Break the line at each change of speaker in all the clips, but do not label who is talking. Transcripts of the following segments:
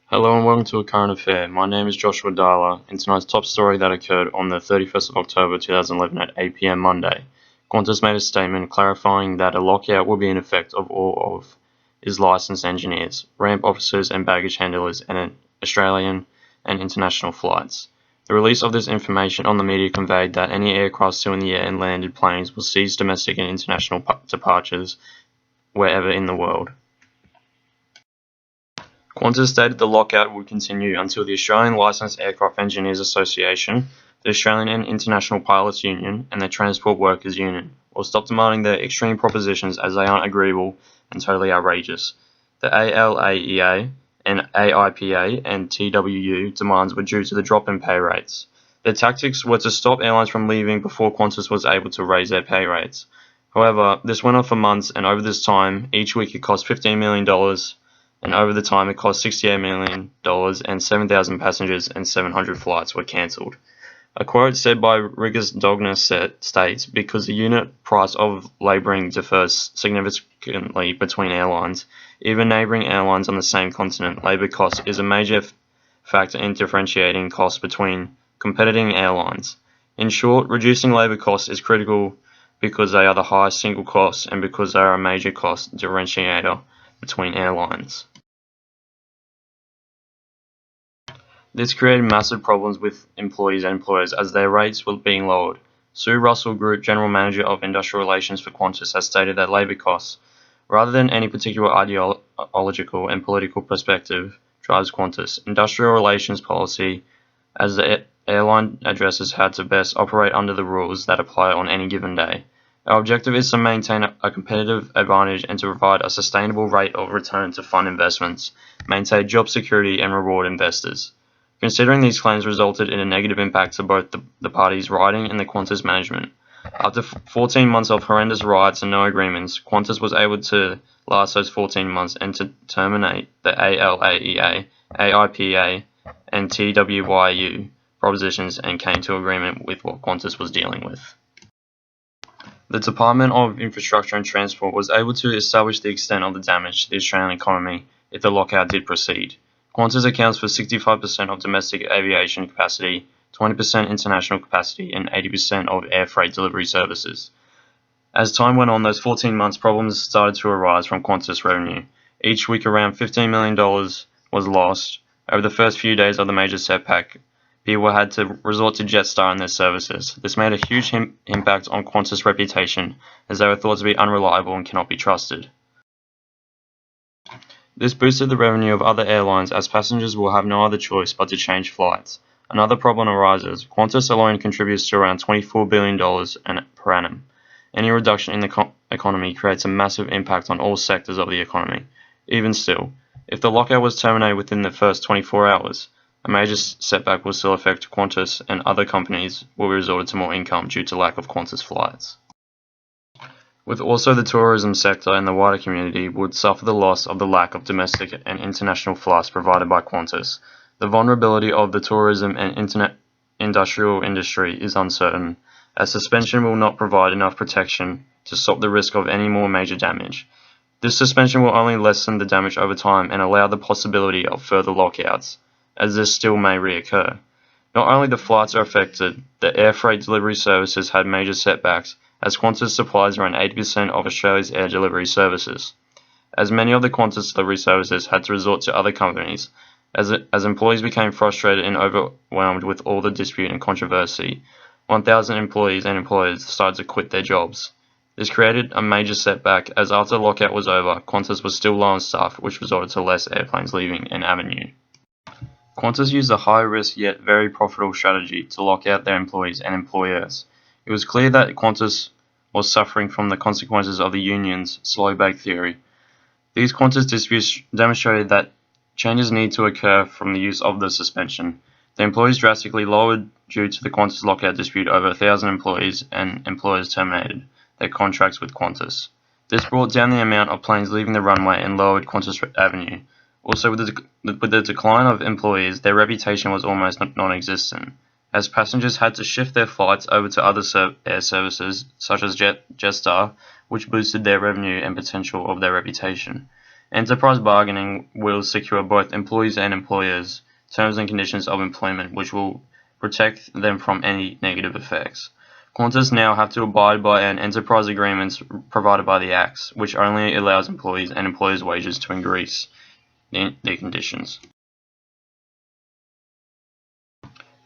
Hello and welcome to A Current Affair. My name is Joshua Dahler, and tonight's top story that occurred on the 31st of October 2011 at 8 p.m. Monday. Qantas made a statement clarifying that a lockout will be in effect of all of its licensed engineers, ramp officers and baggage handlers and Australian and international flights. The release of this information on the media conveyed that any aircraft still in the air and landed planes will cease domestic and international departures wherever in the world. Qantas stated the lockout would continue until the Australian Licensed Aircraft Engineers Association, the Australian and International Pilots Union, and the Transport Workers Union will stop demanding their extreme propositions as they aren't agreeable and totally outrageous. The ALAEA and AIPA and TWU demands were due to the drop in pay rates. Their tactics were to stop airlines from leaving before Qantas was able to raise their pay rates. However, this went on for months, and over this time, each week it cost $15 million, and over the time it cost $68 million, and 7,000 passengers and 700 flights were cancelled. A quote said by Rigas Dogner states, because the unit price of labouring differs significantly between airlines, even neighbouring airlines on the same continent, labour cost is a major factor in differentiating costs between competing airlines. In short, reducing labour costs is critical because they are the highest single costs and because they are a major cost differentiator between airlines. This created massive problems with employees and employers as their rates were being lowered. Sue Russell, Group General Manager of Industrial Relations for Qantas, has stated that labour costs, rather than any particular ideological and political perspective, drives Qantas. Industrial relations policy, as the airline addresses how to best operate under the rules that apply on any given day. Our objective is to maintain a competitive advantage and to provide a sustainable rate of return to fund investments, maintain job security and reward investors. Considering these claims resulted in a negative impact to both the parties riding and the Qantas management. After 14 months of horrendous riots and no agreements, Qantas was able to last those 14 months and to terminate the ALAEA, AIPA, and TWYU propositions and came to agreement with what Qantas was dealing with. The Department of Infrastructure and Transport was able to establish the extent of the damage to the Australian economy if the lockout did proceed. Qantas accounts for 65% of domestic aviation capacity, 20% international capacity, and 80% of air freight delivery services. As time went on, those 14 months, problems started to arise from Qantas revenue. Each week, around $15 million was lost. Over the first few days of the major setback, people had to resort to Jetstar and their services. This made a huge impact on Qantas' reputation, as they were thought to be unreliable and cannot be trusted. This boosted the revenue of other airlines as passengers will have no other choice but to change flights. Another problem arises. Qantas alone contributes to around $24 billion per annum. Any reduction in the economy creates a massive impact on all sectors of the economy. Even still, if the lockout was terminated within the first 24 hours, a major setback will still affect Qantas, and other companies will be resorted to more income due to lack of Qantas flights. With also the tourism sector and the wider community would suffer the loss of the lack of domestic and international flights provided by Qantas. The vulnerability of the tourism and industrial industry is uncertain, as suspension will not provide enough protection to stop the risk of any more major damage. This suspension will only lessen the damage over time and allow the possibility of further lockouts, as this still may reoccur. Not only the flights are affected, the air freight delivery services had major setbacks, as Qantas supplies around 80% of Australia's air delivery services. As many of the Qantas delivery services had to resort to other companies, as employees became frustrated and overwhelmed with all the dispute and controversy, 1,000 employees and employers started to quit their jobs. This created a major setback, as after the lockout was over, Qantas was still low on staff, which resulted to less airplanes leaving an avenue. Qantas used a high-risk yet very profitable strategy to lock out their employees and employers. It was clear that Qantas was suffering from the consequences of the union's slow bake theory. These Qantas disputes demonstrated that changes need to occur from the use of the suspension. The employees drastically lowered due to the Qantas lockout dispute. Over 1,000 employees and employers terminated their contracts with Qantas. This brought down the amount of planes leaving the runway and lowered Qantas revenue. Also, with the decline of employees, their reputation was almost non-existent, as passengers had to shift their flights over to other air services, such as Jetstar, which boosted their revenue and potential of their reputation. Enterprise bargaining will secure both employees and employers' terms and conditions of employment, which will protect them from any negative effects. Qantas now have to abide by an enterprise agreements provided by the Acts, which only allows employees and employers' wages to increase their conditions.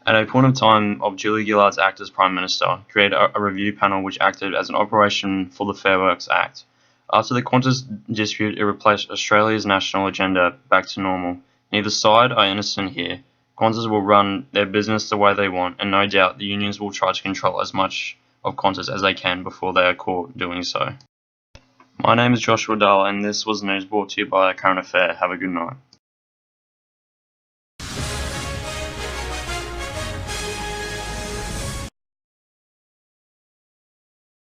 At a point of time of Julia Gillard's act as Prime Minister, created a review panel which acted as an operation for the Fair Works Act. After the Qantas dispute, it replaced Australia's national agenda back to normal. Neither side are innocent here. Qantas will run their business the way they want, and no doubt the unions will try to control as much of Qantas as they can before they are caught doing so. My name is Joshua Dahler, and this was news brought to you by Current Affair. Have a good night.